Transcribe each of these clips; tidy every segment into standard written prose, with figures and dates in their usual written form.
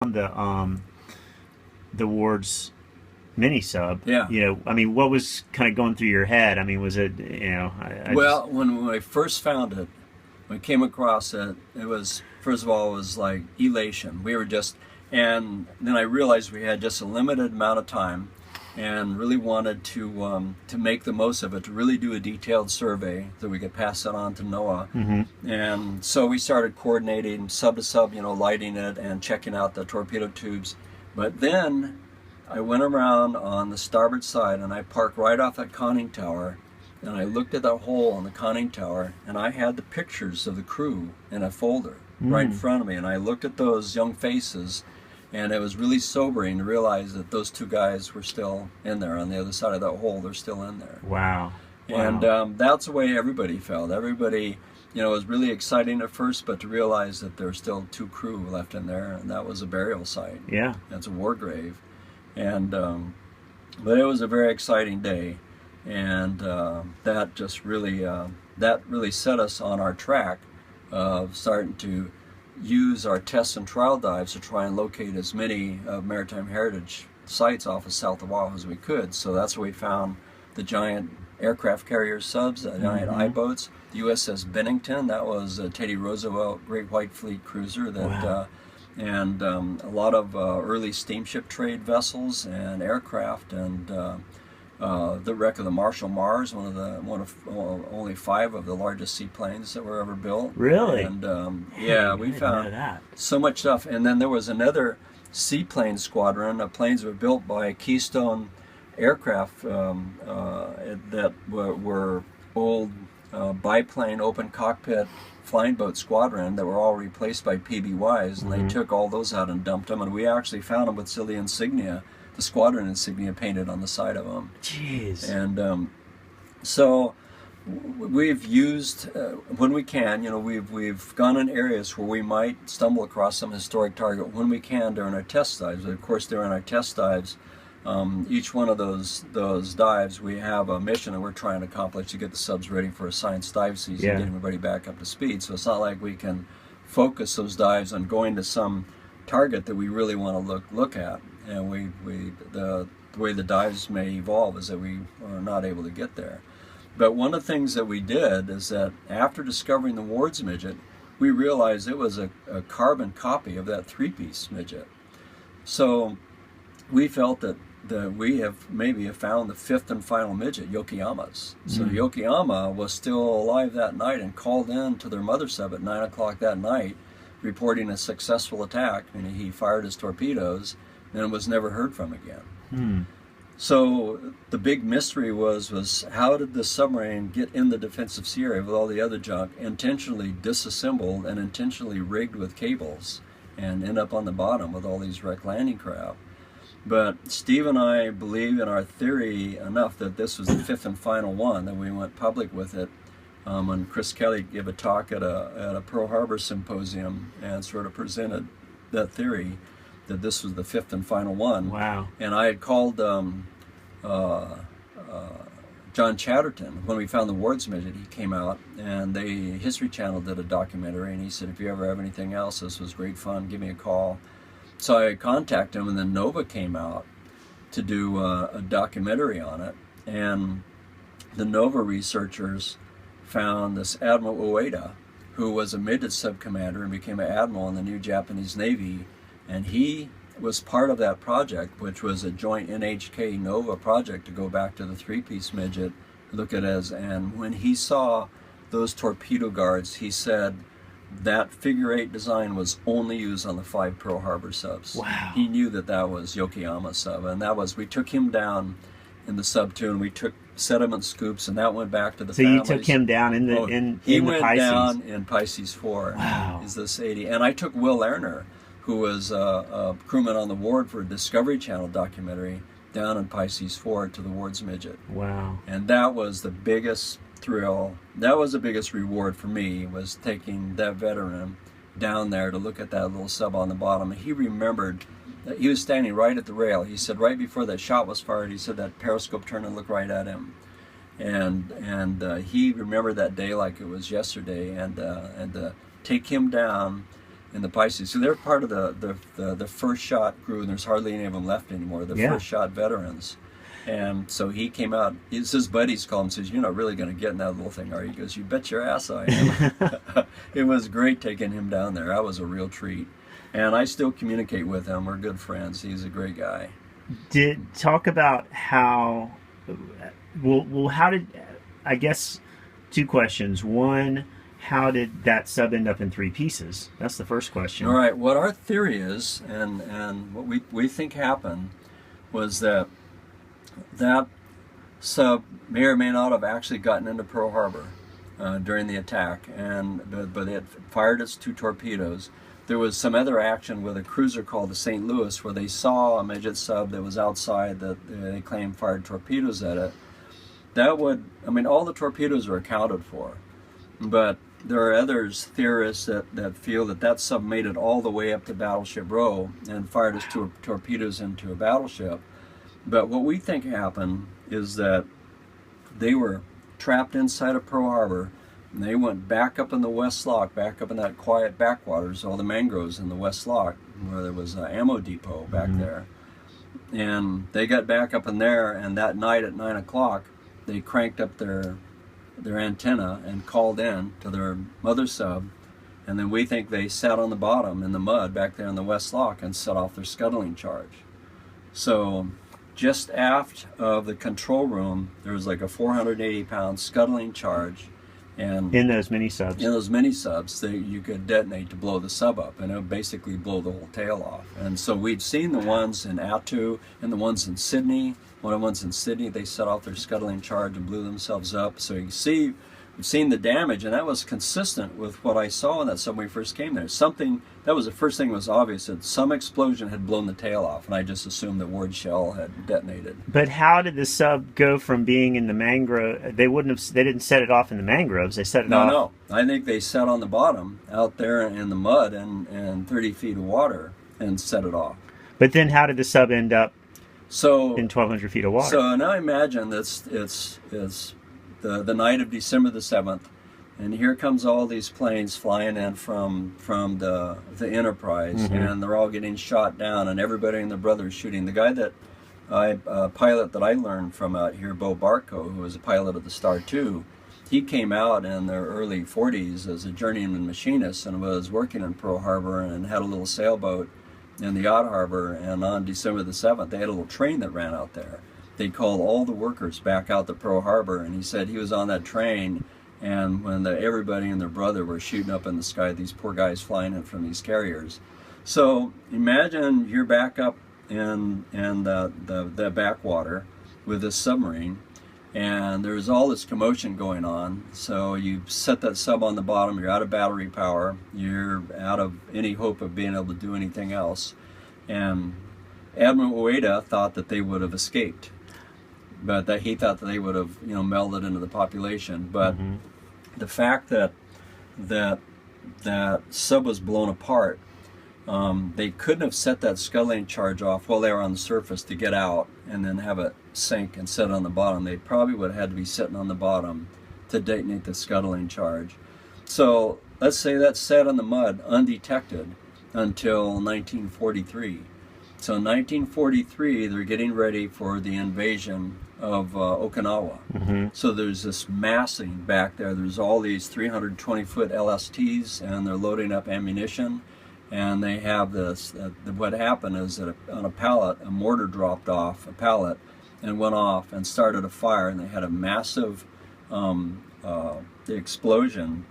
The Ward's mini sub. Yeah. I mean, what was kind of going through your head? I mean, was it, Well, when I first found it, when I came across it, it was, first of all, it was like elation. We were just, and then I realized we had just a limited amount of time, and really wanted to make the most of it, to really do a detailed survey so we could pass it on to NOAA. Mm-hmm. And so we started coordinating sub to sub, lighting it and checking out the torpedo tubes. But then I went around on the starboard side and I parked right off that conning tower, and I looked at that hole in the conning tower, and I had the pictures of the crew in a folder right in front of me, and I looked at those young faces, and it was really sobering to realize that those two guys were still in there on the other side of that hole. They're still in there. Wow. And that's the way everybody felt. Everybody, it was really exciting at first, but to realize that there's still two crew left in there, and that was a burial site. Yeah. That's a war grave. And but it was a very exciting day, and that just really set us on our track of starting to use our test and trial dives to try and locate as many maritime heritage sites off of South Oahu as we could. So that's where we found the giant aircraft carrier subs, the giant I-boats, the USS Bennington. That was a Teddy Roosevelt Great White Fleet cruiser that. Wow. And a lot of early steamship trade vessels and aircraft, and the wreck of the Marshall Mars, one of only 5 of the largest seaplanes that were ever built. Really? And yeah, we found so much stuff. And then there was another seaplane squadron of planes that were built by Keystone Aircraft that were old biplane open cockpit flying boat squadron that were all replaced by PBYs, and they took all those out and dumped them, and we actually found them with still the insignia, the squadron insignia painted on the side of them. Jeez. And so we've used, when we can, we've gone in areas where we might stumble across some historic target when we can during our test dives. Of course, during our test dives, each one of those dives, we have a mission that we're trying to accomplish to get the subs ready for a science dive season, get everybody back up to speed. So it's not like we can focus those dives on going to some target that we really want to look at. And the way the dives may evolve is that we are not able to get there. But one of the things that we did is that after discovering the Ward's midget, we realized it was a carbon copy of that 3-piece midget. So we felt that we have maybe found the 5th and final midget, Yokoyama's. So Yokoyama was still alive that night and called in to their mother sub at 9 o'clock that night, reporting a successful attack. And he fired his torpedoes and was never heard from again. So the big mystery was how did this submarine get in the defensive sea area with all the other junk, intentionally disassembled and intentionally rigged with cables, and end up on the bottom with all these wrecked landing craft? But Steve and I believe in our theory enough that this was the 5th and final one, that we went public with it. And Chris Kelly gave a talk at a Pearl Harbor symposium and sort of presented that theory that this was the 5th and final one. Wow. And I had called John Chatterton when we found the Ward's midget. He came out, and History Channel did a documentary, and he said, if you ever have anything else, this was great fun, give me a call. So I contacted him, and then Nova came out to do a documentary on it. And the Nova researchers found this Admiral Ueda, who was a midget sub-commander and became an admiral in the new Japanese Navy. And he was part of that project, which was a joint NHK Nova project to go back to the 3-piece midget, look at it and when he saw those torpedo guards, he said, that figure 8 design was only used on the 5 Pearl Harbor subs. Wow. He knew that was Yokoyama's sub, and we took him down in the sub too, and we took sediment scoops, and that went back to the families. So you took him down in the Pisces. He went down in Pisces 4. Wow. Is this 80? And I took Will Lerner, who was a crewman on the Ward for a Discovery Channel documentary, down in Pisces 4 to the Ward's midget. Wow. And that was the biggest thrill. That was the biggest reward for me, was taking that veteran down there to look at that little sub on the bottom. And he remembered that he was standing right at the rail. He said right before that shot was fired, he said that periscope turned and looked right at him. And he remembered that day like it was yesterday. And take him down in the Pisces. So they're part of the first shot crew, and there's hardly any of them left anymore. The first shot veterans. And so he came out. His buddies call him, says, "You're not really going to get in that little thing, are you?" He goes, "You bet your ass I am." It was great taking him down there. That was a real treat. And I still communicate with him. We're good friends. He's a great guy. Talk about how, how did, I guess, two questions. One, how did that sub end up in three pieces? That's the first question. All right. What our theory is, and what we think happened, was that sub may or may not have actually gotten into Pearl Harbor during the attack, but it fired its 2 torpedoes. There was some other action with a cruiser called the St. Louis, where they saw a midget sub that was outside that they claimed fired torpedoes at it. That would, I mean, all the torpedoes are accounted for, but there are others, theorists, that feel that sub made it all the way up to Battleship Row and fired its 2 torpedoes into a battleship. But what we think happened is that they were trapped inside of Pearl Harbor, and they went back up in the West Loch, back up in that quiet backwaters, all the mangroves in the West Loch, where there was an ammo depot back there. And they got back up in there, and that night at 9 o'clock, they cranked up their antenna and called in to their mother sub, and then we think they sat on the bottom in the mud back there in the West Loch and set off their scuttling charge. So just aft of the control room, there was like a 480-pound scuttling charge, and in those mini subs. In those mini subs, you could detonate to blow the sub up, and it would basically blow the whole tail off. And so we'd seen the ones in Attu and the ones in Sydney. One of the ones in Sydney, they set off their scuttling charge and blew themselves up. So you can see, we've seen the damage, and that was consistent with what I saw in that sub when we first came there. Something, that was the first thing that was obvious, that some explosion had blown the tail off, and I just assumed that Ward shell had detonated. But how did the sub go from being in the mangrove? They didn't set it off in the mangroves. They set it off. No. I think they sat on the bottom out there in the mud and 30 feet of water and set it off. But then how did the sub end up in 1,200 feet of water? So now imagine it's the night of December the 7th, and here comes all these planes flying in from the Enterprise, and they're all getting shot down, and everybody and their brothers shooting. The guy pilot that I learned from out here, Bo Barco, who was a pilot of the Star II, he came out in the early 40s as a journeyman machinist and was working in Pearl Harbor and had a little sailboat in the Yacht Harbor, and on December the 7th, they had a little train that ran out there. They called all the workers back out to Pearl Harbor, and he said he was on that train, and when everybody and their brother were shooting up in the sky, these poor guys flying in from these carriers. So imagine you're back up in the backwater with this submarine, and there's all this commotion going on. So you set that sub on the bottom, you're out of battery power, you're out of any hope of being able to do anything else. And Admiral Ueda thought that they would have escaped, but that he thought that they would have, melded into the population. But the fact that sub was blown apart, they couldn't have set that scuttling charge off while they were on the surface to get out and then have it sink and set on the bottom. They probably would have had to be sitting on the bottom to detonate the scuttling charge. So let's say that sat in the mud undetected until 1943. So in 1943, they're getting ready for the invasion of Okinawa. So there's this massing back there. There's all these 320-foot LSTs, and they're loading up ammunition. And they have this, what happened is that on a pallet, a mortar dropped off a pallet and went off and started a fire, and they had a massive explosion.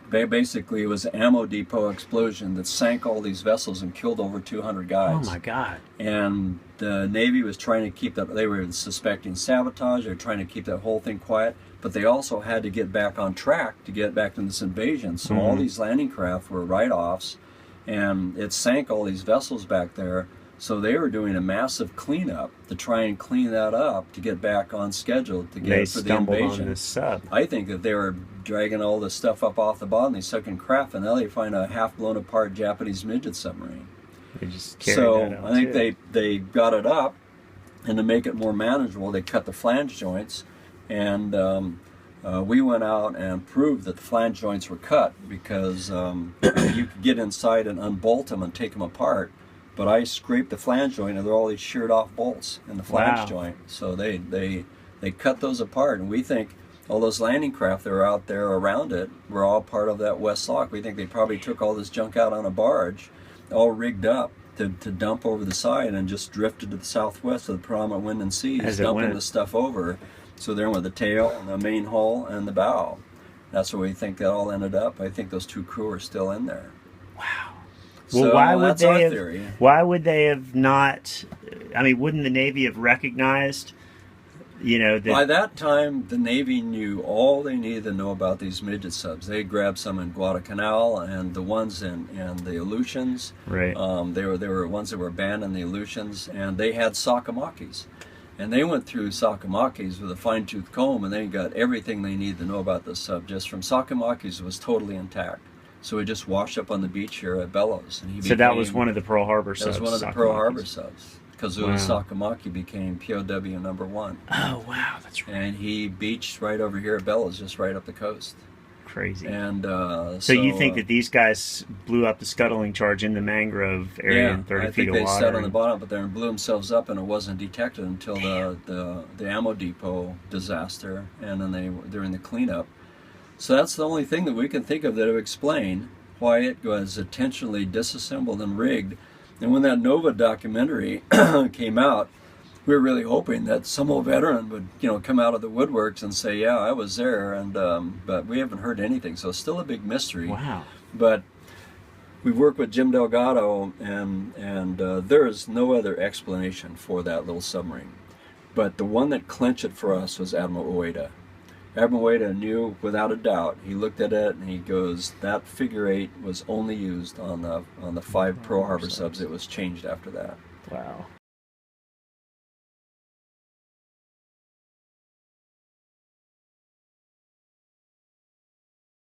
Basically, it was an ammo depot explosion that sank all these vessels and killed over 200 guys. Oh my God. And the Navy was trying to keep that, they were suspecting sabotage, they were trying to keep that whole thing quiet, but they also had to get back on track to get back to this invasion. So all these landing craft were write-offs, and it sank all these vessels back there. So they were doing a massive cleanup to try and clean that up to get back on schedule to get for the invasion. On this sub. I think that they were dragging all this stuff up off the bottom, they stuck in craft, and now they find a half blown apart Japanese midget submarine. They just carried So that out I think they got it up, and to make it more manageable, they cut the flange joints, and we went out and proved that the flange joints were cut because you could get inside and unbolt them and take them apart. But I scraped the flange joint and there are all these sheared off bolts in the flange joint. So they cut those apart, and we think all those landing craft that were out there around it were all part of that west lock. We think they probably took all this junk out on a barge, all rigged up to dump over the side, and just drifted to the southwest of the predominant wind and seas, dumping the stuff over. So there with the tail and the main hull and the bow. That's where we think that all ended up. I think those two crew are still in there. Wow. So well, why would that's they our have? theory. Why would they have not? I mean, wouldn't the Navy have recognized? By that time, the Navy knew all they needed to know about these midget subs. They grabbed some in Guadalcanal and the ones in the Aleutians. Right. They were ones that were banned in the Aleutians, and they had Sakamakis. And they went through Sakamakis with a fine-tooth comb, and they got everything they needed to know about the sub. Just from Sakamakis, it was totally intact. So he just washed up on the beach here at Bellows. And that was one of the Pearl Harbor subs. That was one of the Pearl Harbor subs. Because Sakamaki became POW #1. Oh, wow, that's right. And he beached right over here at Bellows, just right up the coast. Crazy. And so you think that these guys blew up the scuttling charge in the mangrove area in 30 feet of water? I think they sat on the bottom up there and blew themselves up, and it wasn't detected until the ammo depot disaster, and then during the cleanup. So that's the only thing that we can think of that would explain why it was intentionally disassembled and rigged. And when that Nova documentary came out, we were really hoping that some old veteran would, come out of the woodworks and say, "Yeah, I was there," and but we haven't heard anything. So it's still a big mystery. Wow. But we worked with Jim Delgado, and there is no other explanation for that little submarine. But the one that clinched it for us was Admiral Ueda. Admiral Ueda knew without a doubt. He looked at it and he goes, "That figure 8 was only used on the 5 Pearl Harbor subs. It was changed after that." Wow.